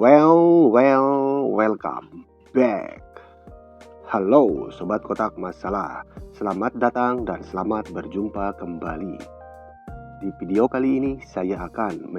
Welcome back. Halo Sobat Kotak Masalah, selamat datang dan selamat berjumpa kembali. Di video kali ini saya akan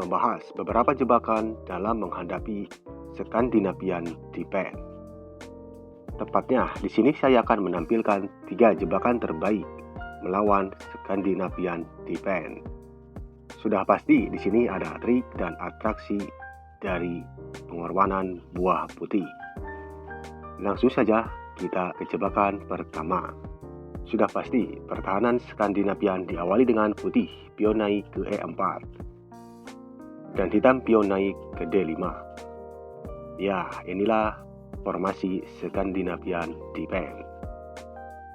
membahas beberapa jebakan dalam menghadapi Scandinavian Defense. Tepatnya di sini saya akan menampilkan 3 jebakan terbaik melawan Scandinavian Defense. Sudah pasti di sini ada trik dan atraksi dari pengorbanan buah putih. Langsung saja kita ke jebakan pertama. Sudah pasti pertahanan Skandinavian diawali dengan putih pion naik ke E4 dan hitam pion naik ke D5. Ya, inilah formasi Skandinavian Defense.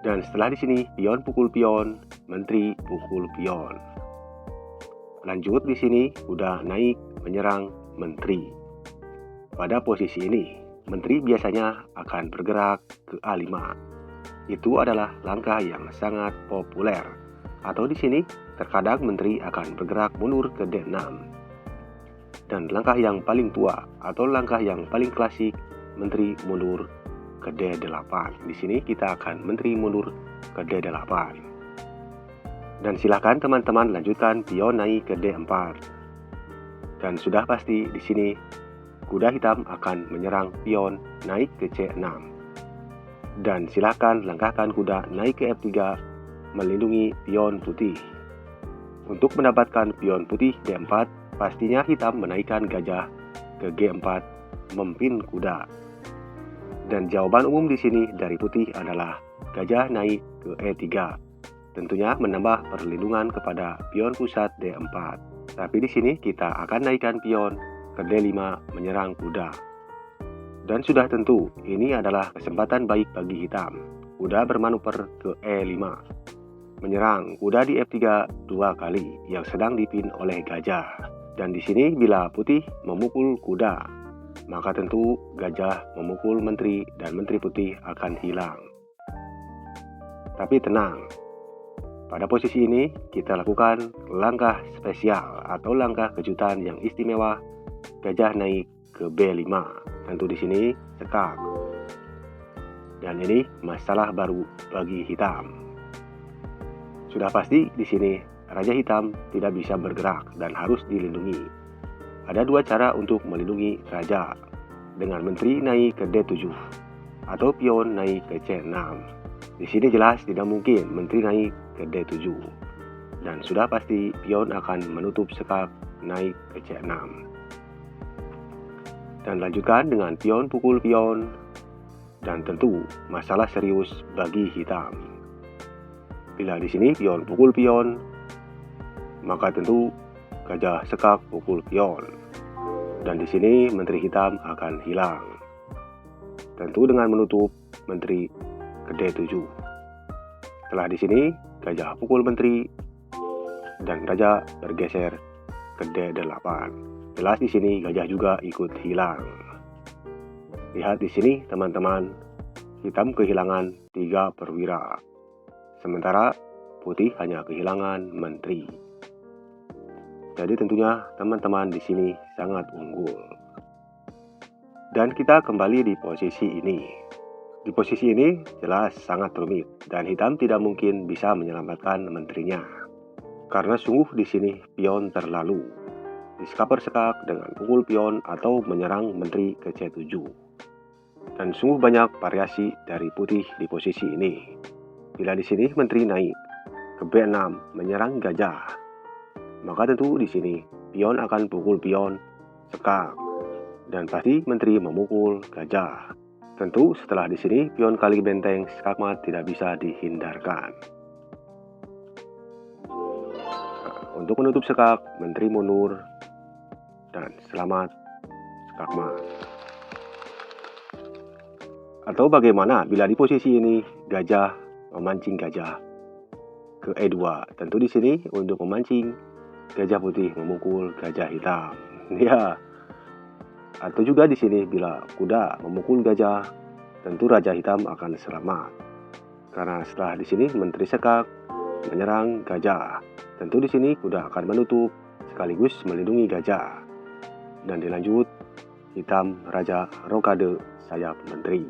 Dan setelah di sini pion pukul pion, menteri pukul pion. Lanjut di sini kuda naik menyerang menteri. Pada posisi ini, menteri biasanya akan bergerak ke A5. Itu adalah langkah yang sangat populer. Atau di sini terkadang menteri akan bergerak mundur ke D6. Dan langkah yang paling tua atau langkah yang paling klasik, menteri mundur ke D8. Di sini kita akan menteri mundur ke D8. Dan silakan teman-teman lanjutkan pion naik ke D4. Dan sudah pasti di sini kuda hitam akan menyerang pion naik ke C6. Dan silakan langkahkan kuda naik ke F3 melindungi pion putih. Untuk mendapatkan pion putih D4, pastinya hitam menaikkan gajah ke G4 memimpin kuda. Dan jawaban umum di sini dari putih adalah gajah naik ke E3. Tentunya menambah perlindungan kepada pion pusat D4. Tapi di sini kita akan naikkan pion ke D5 menyerang kuda. Dan sudah tentu ini adalah kesempatan baik bagi hitam. Kuda bermanuver ke E5 menyerang kuda di F3 2 kali yang sedang dipin oleh gajah. Dan di sini bila putih memukul kuda, maka tentu gajah memukul menteri dan menteri putih akan hilang. Tapi tenang. Pada posisi ini, kita lakukan langkah spesial atau langkah kejutan yang istimewa, gajah naik ke B5. Tentu di sini sekak. Dan ini masalah baru bagi hitam. Sudah pasti di sini raja hitam tidak bisa bergerak dan harus dilindungi. Ada 2 cara untuk melindungi raja, dengan menteri naik ke D7 atau pion naik ke C6. Di sini jelas tidak mungkin menteri naik ke D7. Dan sudah pasti pion akan menutup sekak naik ke C6. Dan lanjutkan dengan pion pukul pion. Dan tentu masalah serius bagi hitam. Bila di sini pion pukul pion, maka tentu gajah sekak pukul pion. Dan di sini menteri hitam akan hilang. Tentu dengan menutup menteri ke D7. Setelah di sini gajah pukul menteri dan raja bergeser ke D8. Jelas di sini gajah juga ikut hilang. Lihat di sini teman-teman, hitam kehilangan 3 perwira. Sementara putih hanya kehilangan menteri. Jadi tentunya teman-teman di sini sangat unggul. Dan kita kembali di posisi ini. Di posisi ini jelas sangat rumit dan hitam tidak mungkin bisa menyelamatkan menterinya. Karena sungguh di sini pion terlalu. Diskaper sekak dengan pukul pion atau menyerang menteri ke C7. Dan sungguh banyak variasi dari putih di posisi ini. Bila di sini menteri naik ke B6 menyerang gajah, maka tentu di sini pion akan pukul pion sekak dan pasti menteri memukul gajah. Tentu setelah di sini pion kali benteng skakmat tidak bisa dihindarkan. Nah, untuk menutup sekak, menteri mundur dan selamat skakmat. Atau bagaimana bila di posisi ini gajah memancing gajah ke E2? Tentu di sini untuk memancing gajah putih memukul gajah hitam. Ya. Atau juga di sini bila kuda memukul gajah, tentu raja hitam akan selamat. Karena setelah di sini menteri sekak menyerang gajah, tentu di sini kuda akan menutup sekaligus melindungi gajah. Dan dilanjut, hitam raja rokade sayap menteri.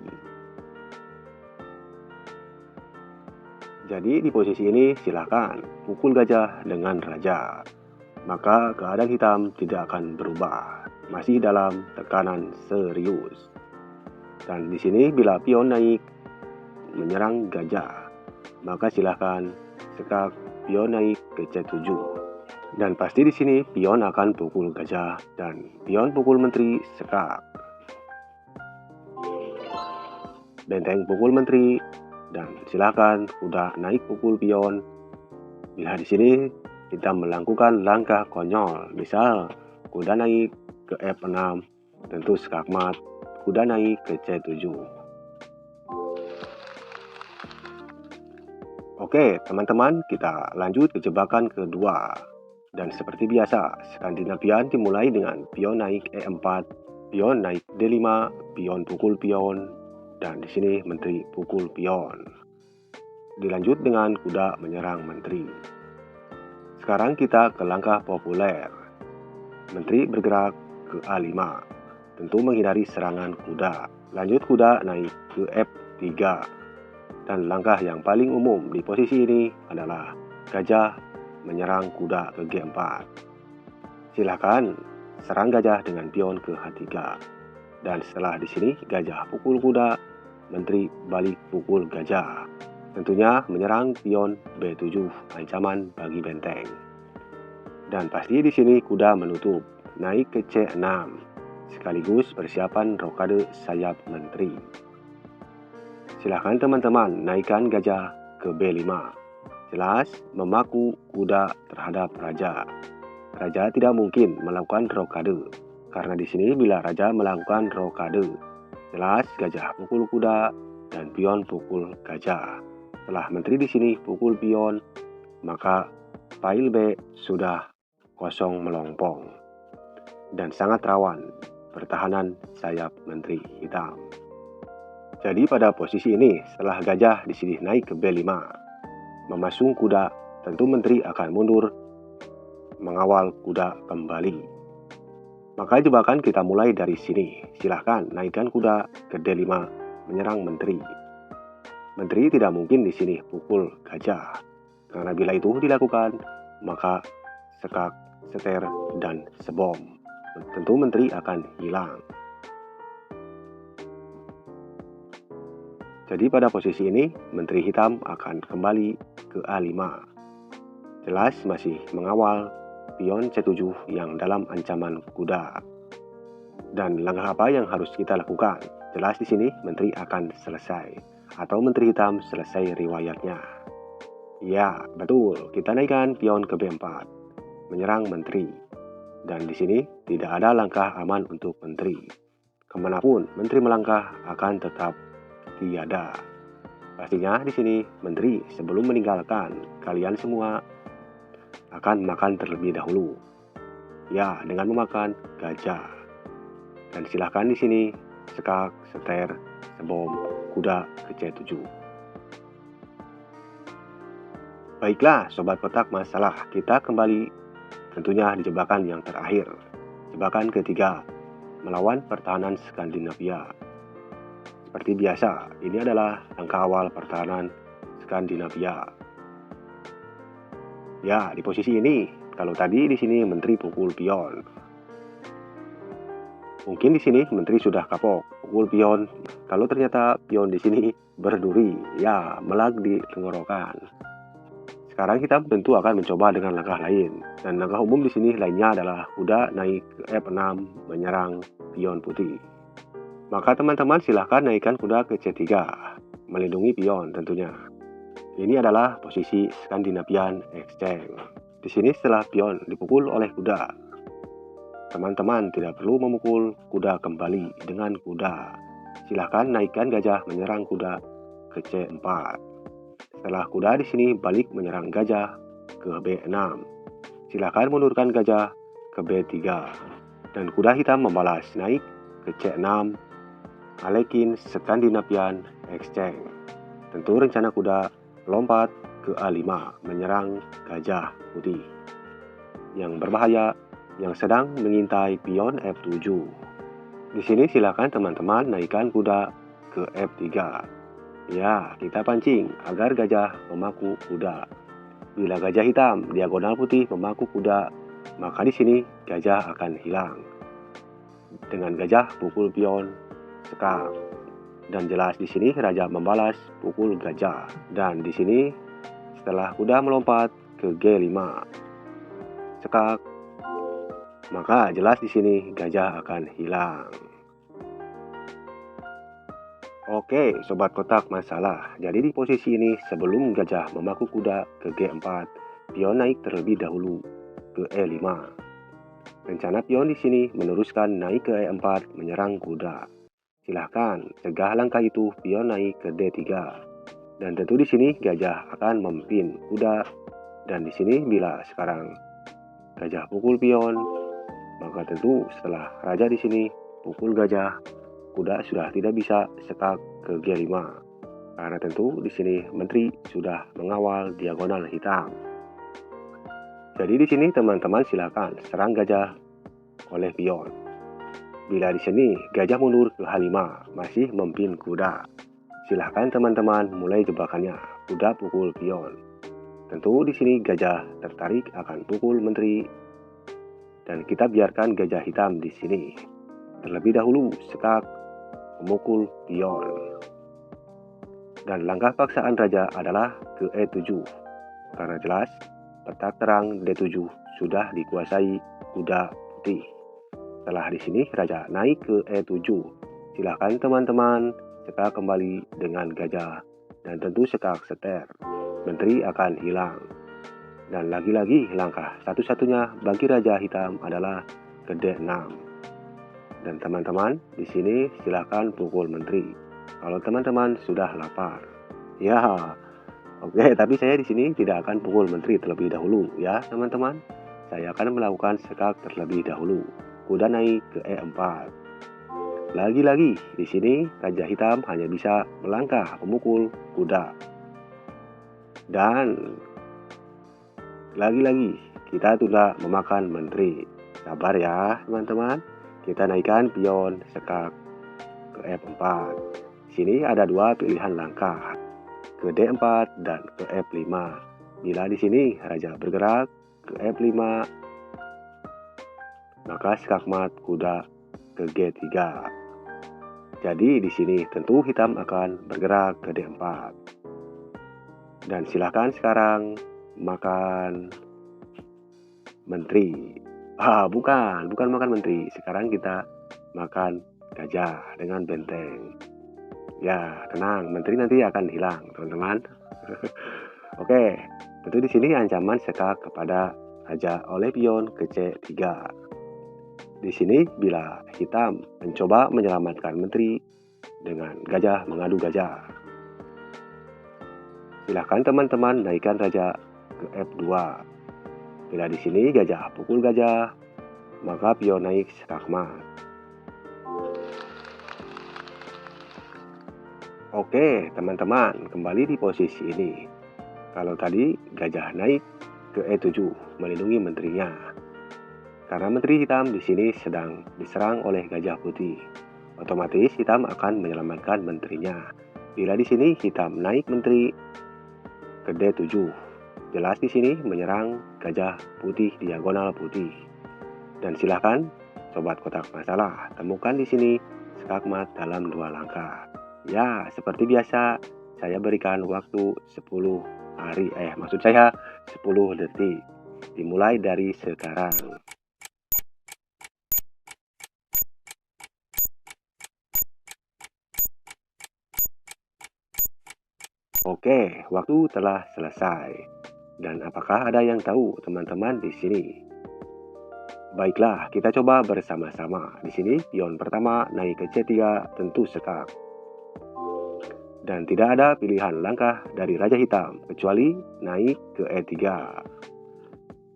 Jadi di posisi ini silakan pukul gajah dengan raja. Maka keadaan hitam tidak akan berubah, masih dalam tekanan serius. Dan di sini bila pion naik menyerang gajah, maka silakan sekak pion naik ke C7. Dan pasti di sini pion akan pukul gajah dan pion pukul menteri sekak. Benteng pukul menteri dan silakan kuda naik pukul pion. Bila di sini kita melakukan langkah konyol, misal kuda naik ke F6, tentu sekak mat, kuda naik ke C7. Oke teman-teman, kita lanjut ke jebakan kedua. Dan seperti biasa, Skandinavian dimulai dengan pion naik E4, pion naik D5, pion pukul pion, dan di sini menteri pukul pion. Dilanjut dengan kuda menyerang menteri. Sekarang kita ke langkah populer. Menteri bergerak ke A5, tentu menghindari serangan kuda. Lanjut kuda naik ke F3. Dan langkah yang paling umum di posisi ini adalah gajah menyerang kuda ke G4. Silakan serang gajah dengan pion ke H3. Dan setelah di sini gajah pukul kuda, menteri balik pukul gajah. Tentunya menyerang pion B7, ancaman bagi benteng. Dan pasti di sini kuda menutup, naik ke C6, sekaligus persiapan rokade sayap menteri. Silahkan teman-teman naikkan gajah ke B5. Jelas memaku kuda terhadap raja. Raja tidak mungkin melakukan rokade, karena di sini bila raja melakukan rokade, jelas gajah pukul kuda dan pion pukul gajah. Setelah menteri di sini pukul pion, maka file B sudah kosong melompong dan sangat rawan pertahanan sayap menteri hitam. Jadi pada posisi ini setelah gajah di sini naik ke B5, memasung kuda, tentu menteri akan mundur mengawal kuda kembali. Maka jebakan kita mulai dari sini. Silahkan naikkan kuda ke D5 menyerang menteri. Menteri tidak mungkin di sini pukul gajah, karena bila itu dilakukan maka sekak, seter, dan sebom. Tentu menteri akan hilang. Jadi pada posisi ini, menteri hitam akan kembali ke A5. Jelas masih mengawal pion C7 yang dalam ancaman kuda. Dan langkah apa yang harus kita lakukan? Jelas di sini menteri akan selesai, atau menteri hitam selesai riwayatnya. Ya, betul, kita naikkan pion ke B4, menyerang menteri. Dan di sini tidak ada langkah aman untuk menteri. Kemanapun menteri melangkah akan tetap tiada. Pastinya di sini menteri sebelum meninggalkan kalian semua akan makan terlebih dahulu. Ya, dengan memakan gajah. Dan silahkan di sini sekak, seter, sebom, kuda ke C7. Baiklah sobat kotak masalah, kita kembali tentunya di jebakan yang terakhir. Jebakan ketiga, melawan pertahanan Skandinavia. Seperti biasa, ini adalah langkah awal pertahanan Skandinavia. Ya, di posisi ini, kalau tadi di sini menteri pukul pion. Mungkin di sini menteri sudah kapok, pukul pion. Kalau ternyata pion di sini berduri, ya melag di tenggorokan. Sekarang kita tentu akan mencoba dengan langkah lain. Dan langkah umum di sini lainnya adalah kuda naik ke F6 menyerang pion putih. Maka teman-teman silahkan naikkan kuda ke C3, melindungi pion tentunya. Ini adalah posisi Skandinavian exchange. Di sini setelah pion dipukul oleh kuda, teman-teman tidak perlu memukul kuda kembali dengan kuda. Silahkan naikkan gajah menyerang kuda ke C4. Setelah kuda di sini balik menyerang gajah ke B6. Silahkan mundurkan gajah ke B3. Dan kuda hitam membalas naik ke C6. Alekin Skandinavian exchange. Tentu rencana kuda lompat ke A5 menyerang gajah putih. Yang berbahaya yang sedang mengintai pion F7. Di sini silakan teman-teman naikkan kuda ke F3. Ya, kita pancing agar gajah memaku kuda. Bila gajah hitam diagonal putih memaku kuda, maka di sini gajah akan hilang. Dengan gajah pukul pion sekak. Dan jelas di sini raja membalas pukul gajah. Dan di sini setelah kuda melompat ke G5 sekak, maka jelas di sini gajah akan hilang. Oke, sobat kotak masalah. Jadi di posisi ini sebelum gajah memaku kuda ke G4, pion naik terlebih dahulu ke E5. Rencana pion di sini meneruskan naik ke E4 menyerang kuda. Silahkan cegah langkah itu pion naik ke D3. Dan tentu di sini gajah akan memimpin kuda. Dan di sini bila sekarang gajah pukul pion, maka tentu setelah raja di sini pukul gajah, kuda sudah tidak bisa sekak ke G5. Karena tentu di sini menteri sudah mengawal diagonal hitam. Jadi di sini teman-teman silakan serang gajah oleh pion. Bila di sini gajah mundur ke H5 masih memimpin kuda. Silahkan teman-teman mulai jebakannya, kuda pukul pion. Tentu di sini gajah tertarik akan pukul menteri. Dan kita biarkan gajah hitam di sini. Terlebih dahulu sekak memukul pion. Dan langkah paksaan raja adalah ke E7. Karena jelas petak terang D7 sudah dikuasai kuda putih. Setelah di sini raja naik ke E7. Silakan teman-teman sekak kembali dengan gajah dan tentu sekak seter. Menteri akan hilang. Dan lagi-lagi langkah satu-satunya bagi raja hitam adalah ke D6. Dan teman-teman di sini silakan pukul menteri kalau teman-teman sudah lapar. Ya, oke, tapi saya di sini tidak akan pukul menteri terlebih dahulu ya teman-teman. Saya akan melakukan sekak terlebih dahulu. Kuda naik ke E4. Lagi-lagi di sini raja hitam hanya bisa melangkah memukul kuda. Dan lagi-lagi kita tunda memakan menteri. Sabar ya teman-teman. Kita naikkan pion sekak ke F4. Sini ada dua pilihan langkah, ke D4 dan ke F5. Bila di sini raja bergerak ke F5, maka skakmat kuda ke G3. Jadi di sini tentu hitam akan bergerak ke D4. Dan silakan sekarang makan menteri. Bukan makan menteri. Sekarang kita makan gajah dengan benteng. Ya, tenang, menteri nanti akan hilang, teman-teman. Oke, tentu di sini ancaman sekak kepada raja oleh pion ke C3. Di sini bila hitam mencoba menyelamatkan menteri dengan gajah mengadu gajah. Silahkan teman-teman naikkan raja ke F2. Bila di sini gajah pukul gajah, maka pion naik skakmat. Oke, teman-teman, kembali di posisi ini. Kalau tadi gajah naik ke E7 melindungi menterinya. Karena menteri hitam di sini sedang diserang oleh gajah putih. Otomatis hitam akan menyelamatkan menterinya. Bila di sini hitam naik menteri ke D7. Jelas di sini menyerang gajah putih diagonal putih. Dan silakan sobat kotak masalah temukan di sini skakmat dalam 2 langkah. Ya, seperti biasa saya berikan waktu 10 detik. Dimulai dari sekarang. Oke, waktu telah selesai. Dan apakah ada yang tahu teman-teman di sini? Baiklah, kita coba bersama-sama. Di sini pion pertama naik ke C3 tentu sekak. Dan tidak ada pilihan langkah dari raja hitam kecuali naik ke E3.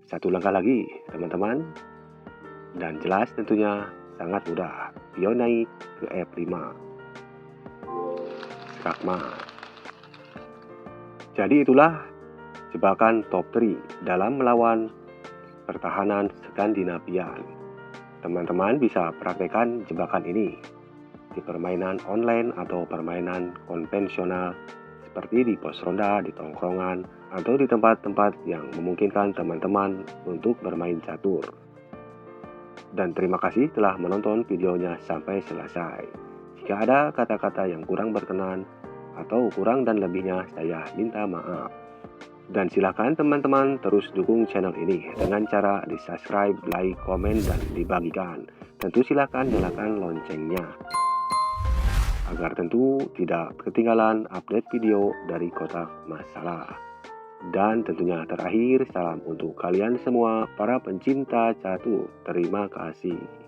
Satu langkah lagi teman-teman. Dan jelas tentunya sangat mudah. Pion naik ke F5. Skakmat. Jadi itulah jebakan top 3 dalam melawan pertahanan Skandinavian. Teman-teman bisa praktekkan jebakan ini di permainan online atau permainan konvensional seperti di pos ronda, di tongkrongan, atau di tempat-tempat yang memungkinkan teman-teman untuk bermain catur. Dan terima kasih telah menonton videonya sampai selesai. Jika ada kata-kata yang kurang berkenan atau kurang dan lebihnya, saya minta maaf. Dan silakan teman-teman terus dukung channel ini dengan cara di subscribe, like, komen, dan dibagikan. Tentu silakan nyalakan loncengnya agar tentu tidak ketinggalan update video dari Kotak Masalah. Dan tentunya terakhir, salam untuk kalian semua para pencinta catur. Terima kasih.